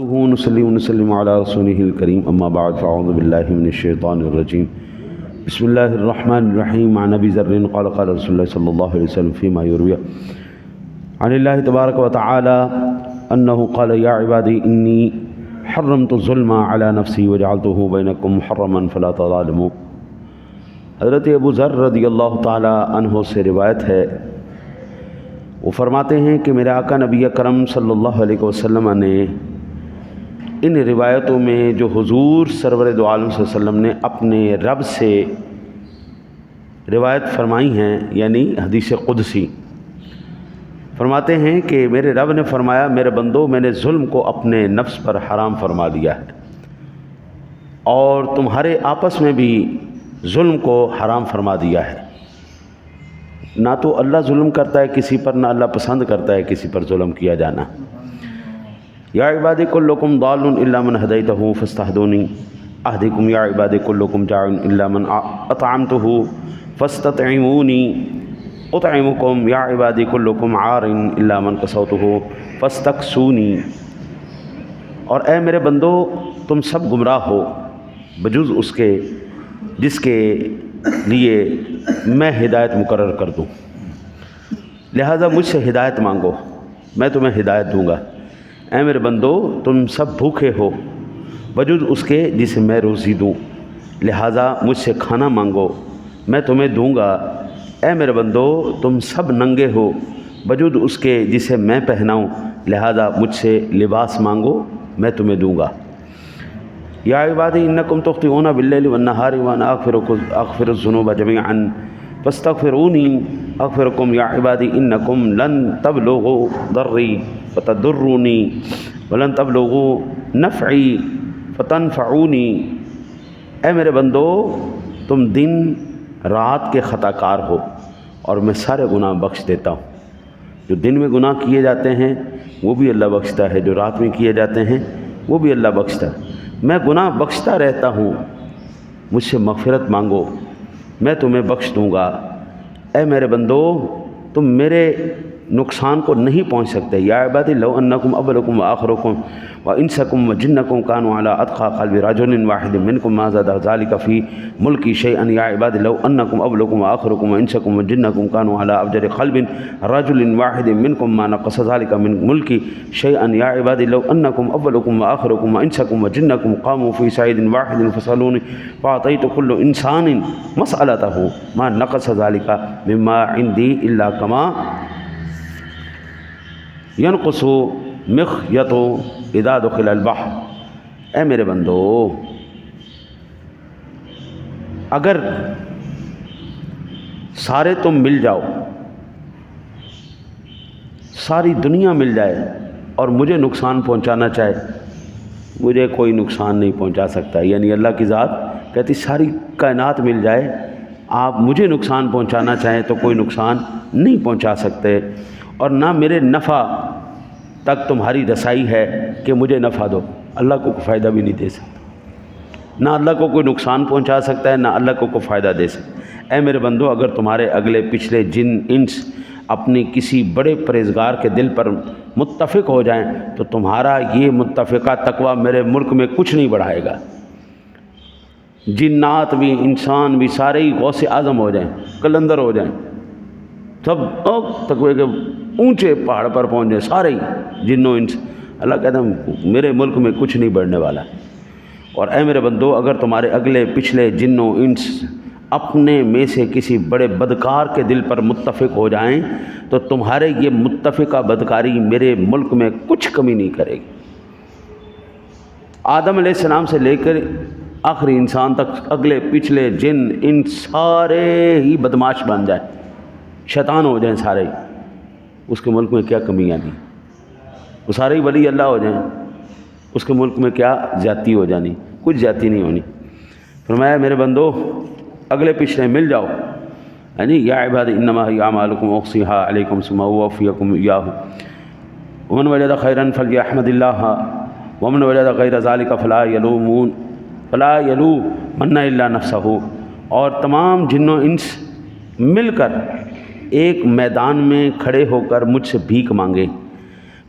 نصلي ونسلم على رسوله الكريم أما بعد فأعوذ بالله من الشيطان الرجيم بسم الله الرحمن الرحيم عن أبي ذر قال قال رسول الله صلى الله عليه وسلم فيما يروي عن الله تبارك وتعالى أنه قال يا عبادي إني حرمت الظلم على نفسي وجعلته بينكم محرما فلا تظالموا۔ حضرت ابو ذر رضی اللہ تعالی عنہ سے روایت ہے، وہ فرماتے ہیں کہ میرے آقا نبی اکرم صلی اللہ علیہ وسلم نے ان روایتوں میں جو حضور سرور دو عالم صلی اللہ علیہ وسلم نے اپنے رب سے روایت فرمائی ہیں، یعنی حدیث قدسی، فرماتے ہیں کہ میرے رب نے فرمایا میرے بندو، میں نے ظلم کو اپنے نفس پر حرام فرما دیا ہے اور تمہارے آپس میں بھی ظلم کو حرام فرما دیا ہے۔ نہ تو اللہ ظلم کرتا ہے کسی پر، نہ اللہ پسند کرتا ہے کسی پر ظلم کیا جانا۔ یا عبادی کلکم ضال الا من ہدیتہ فاستہدونی اہدکم، یا عبادی کلکم جائع الا من اطعمتہ فاستطعمونی اطعمکم، یا عبادی کلکم عار الا من کسوتہ فاستکسونی۔ اور اے میرے بندو، تم سب گمراہ ہو بجز اس کے جس کے لیے میں ہدایت مقرر کر دوں، لہذا مجھ سے ہدایت مانگو، میں تمہیں ہدایت دوں گا۔ اے میرے بندو، تم سب بھوکے ہو بجز اس کے جسے میں روزی دوں، لہذا مجھ سے کھانا مانگو، میں تمہیں دوں گا۔ اے میرے بندو، تم سب ننگے ہو بجز اس کے جسے میں پہناؤں، لہذا مجھ سے لباس مانگو، میں تمہیں دوں گا۔ یا عبادی انکم تخطئون باللیل والنہار وانا اغفر الذنوب جميعا فاستغفرونی اغفرکم، یا عبادی انکم لن تبلغوا ضری فتضرونی ولن تبلغوا نفعی فتنفعونی۔ اے میرے بندو، تم دن رات کے خطا کار ہو اور میں سارے گناہ بخش دیتا ہوں۔ جو دن میں گناہ کیے جاتے ہیں وہ بھی اللہ بخشتا ہے، جو رات میں کیے جاتے ہیں وہ بھی اللہ بخشتا ہے۔ میں گناہ بخشتا رہتا ہوں، مجھ سے مغفرت مانگو، میں تمہیں بخش دوں گا۔ اے میرے بندو، تم میرے نقصان کو نہیں پہنچ سکتے۔ یا عبادی لو انکم اولکم وآخرکم وانسکم وجنکم كانوا على اتقى قلب رجل واحد منکم ما زاد ذلك في ملکی شیئا۔ یا عبادی لو انکم اولکم وآخرکم وانسکم وجنکم كانوا على افجر قلب رجل واحد منکم ما نقص ذلك من ملکی شیئا۔ یا عبادی لو انکم اولکم وآخرکم وانسکم وجنکم قاموا في صعيد واحد فسألوني فأعطيت كل انسان مسألته ما نقص ذلك مما عندي الا كما ینقص مخیط اذا دخل البحر۔ اے میرے بندو، اگر سارے تم مل جاؤ، ساری دنیا مل جائے اور مجھے نقصان پہنچانا چاہے، مجھے کوئی نقصان نہیں پہنچا سکتا۔ یعنی اللہ کی ذات کہتی ساری کائنات مل جائے، آپ مجھے نقصان پہنچانا چاہیں تو کوئی نقصان نہیں پہنچا سکتے، اور نہ میرے نفع تک تمہاری رسائی ہے کہ مجھے نفع دو۔ اللہ کو کوئی فائدہ بھی نہیں دے سکتا، نہ اللہ کو کوئی نقصان پہنچا سکتا ہے، نہ اللہ کو کوئی فائدہ دے سکتا۔ اے میرے بندو، اگر تمہارے اگلے پچھلے جن انس اپنی کسی بڑے پرہیزگار کے دل پر متفق ہو جائیں تو تمہارا یہ متفقہ تقویٰ میرے ملک میں کچھ نہیں بڑھائے گا۔ جنات بھی، انسان بھی، سارے ہی غوث اعظم ہو جائیں، کلندر ہو جائیں، سب تقوی کے اونچے پہاڑ پر پہنچ جائیں، سارے ہی جن و انس، اللہ کہتا ہے میرے ملک میں کچھ نہیں بڑھنے والا۔ اور اے میرے بندو، اگر تمہارے اگلے پچھلے جن و انس اپنے میں سے کسی بڑے بدکار کے دل پر متفق ہو جائیں تو تمہارے یہ متفقہ بدکاری میرے ملک میں کچھ کمی نہیں کرے گی۔ آدم علیہ السلام سے لے کر آخری انسان تک اگلے پچھلے جن ان سارے ہی بدماش بن جائیں، شیطان ہو جائیں سارے ہی، اس کے ملک میں کیا کمیاں نہیں؟ وہ سارے ہی ولی اللہ ہو جائیں، اس کے ملک میں کیا زیادتی ہو جانی؟ کچھ زیادتی نہیں ہونی۔ فرمایا میرے بندو، اگلے پچھلے مل جاؤ، یعنی یا عبادی انما ہی اعمالکم احصیھا علیکم ثم اوفیکم ایاہ، ومن وجد خیرا فلیحمد اللہ ومن وجد غیر ذلک فلا یلومن الا نفسہ۔ اور تمام جن و انس مل کر ایک میدان میں کھڑے ہو کر مجھ سے بھیک مانگے،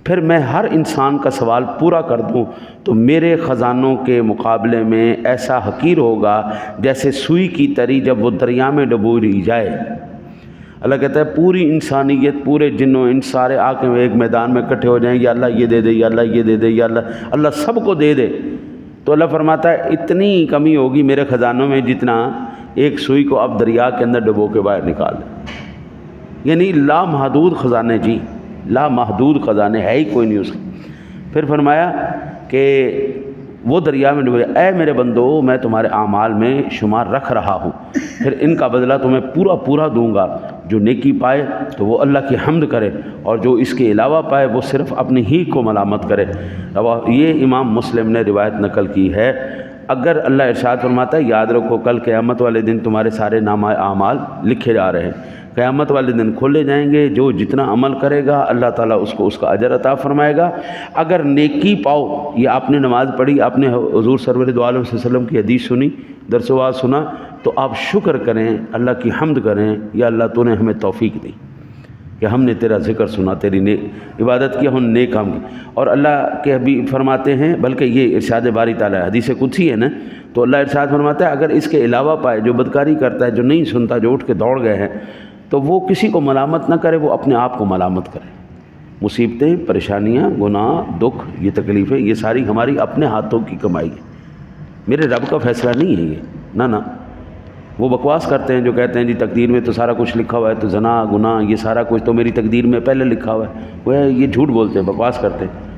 پھر میں ہر انسان کا سوال پورا کر دوں تو میرے خزانوں کے مقابلے میں ایسا حقیر ہوگا جیسے سوئی کی تری جب وہ دریا میں ڈبوئی جائے۔ اللہ کہتا ہے پوری انسانیت، پورے جن و انس سارے آ کے ایک میدان میں اکٹھے ہو جائیں، یا اللہ یہ دے دے، یا اللہ یہ دے دے، یا اللہ سب کو دے دے، تو اللہ فرماتا ہے اتنی کمی ہوگی میرے خزانوں میں جتنا ایک سوئی کو آپ دریا کے اندر ڈبو کے باہر نکال دیں۔ یعنی لامحدود خزانے، جی لامحدود خزانے، ہے ہی کوئی نہیں اس کی۔ پھر فرمایا کہ وہ دریا میں ڈبو، اے میرے بندو میں تمہارے اعمال میں شمار رکھ رہا ہوں، پھر ان کا بدلہ تمہیں پورا دوں گا۔ جو نیکی پائے تو وہ اللہ کی حمد کرے، اور جو اس کے علاوہ پائے وہ صرف اپنی ہی کو ملامت کرے۔ یہ امام مسلم نے روایت نقل کی ہے۔ اگر اللہ ارشاد فرماتا ہے یاد رکھو کل قیامت والے دن تمہارے سارے نامہ اعمال لکھے جا رہے ہیں، قیامت والے دن کھولے جائیں گے، جو جتنا عمل کرے گا اللہ تعالیٰ اس کو اس کا اجر عطا فرمائے گا۔ اگر نیکی پاؤ، یہ آپ نے نماز پڑھی، آپ نے حضور سرور دو عالم صلی اللہ علیہ وسلم کی حدیث سنی، درس و وعظ سنا، تو آپ شکر کریں، اللہ کی حمد کریں، یا اللہ تو نے ہمیں توفیق دی کہ ہم نے تیرا ذکر سنا، تیری نیک عبادت کی، ہم نیک کام کی۔ اور اللہ کے حبیب فرماتے ہیں، بلکہ یہ ارشاد باری تعالیٰ ہے، حدیث قدسی ہے نا، تو اللہ ارشاد فرماتا ہے اگر اس کے علاوہ پائے، جو بدکاری کرتا ہے، جو نہیں سنتا، جو اٹھ کے دوڑ گئے ہیں، تو وہ کسی کو ملامت نہ کرے، وہ اپنے آپ کو ملامت کرے۔ مصیبتیں، پریشانیاں، گناہ، دکھ، یہ تکلیفیں، یہ ساری ہماری اپنے ہاتھوں کی کمائی ہے، میرے رب کا فیصلہ نہیں ہے یہ، نہ وہ بکواس کرتے ہیں جو کہتے ہیں جی تقدیر میں تو سارا کچھ لکھا ہوا ہے، تو زنا، گناہ، یہ سارا کچھ تو میری تقدیر میں پہلے لکھا ہوا ہے، وہ یہ جھوٹ بولتے ہیں، بکواس کرتے ہیں۔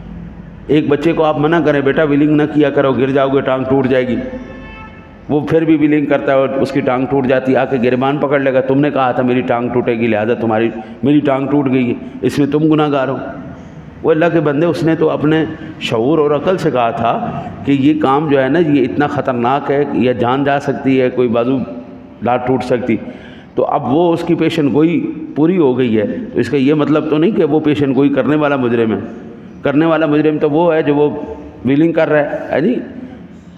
ایک بچے کو آپ منع کریں بیٹا ویلنگ نہ کیا کرو، گر جاؤ گے ٹانگ ٹوٹ جائے گی، وہ پھر بھی ویلنگ کرتا ہے اور اس کی ٹانگ ٹوٹ جاتی ہے، آ کے گریبان پکڑ لے گا، تم نے کہا تھا میری ٹانگ ٹوٹے گی لہذا میری ٹانگ ٹوٹ گئی ہے، اس میں تم گناہ گار ہو۔ وہ اللہ کے بندے، اس نے تو اپنے شعور اور عقل سے کہا تھا کہ یہ کام جو ہے نا یہ اتنا خطرناک ہے، یہ جان جا سکتی ہے، کوئی بازو لات ٹوٹ سکتی، تو اب وہ اس کی پیشن گوئی پوری ہو گئی ہے، تو اس کا یہ مطلب تو نہیں کہ وہ پیشن گوئی کرنے والا مجرم ہے، کرنے والا مجرم تو وہ ہے جو وہ ویلنگ کر رہا ہے جی۔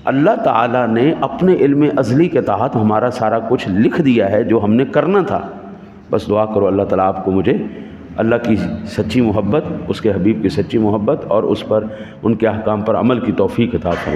اللہ تعالیٰ نے اپنے علم ازلی کے تحت ہمارا سارا کچھ لکھ دیا ہے جو ہم نے کرنا تھا، بس دعا کرو اللہ تعالیٰ آپ کو مجھے اللہ کی سچی محبت، اس کے حبیب کی سچی محبت اور اس پر ان کے احکام پر عمل کی توفیق عطا فرمائے۔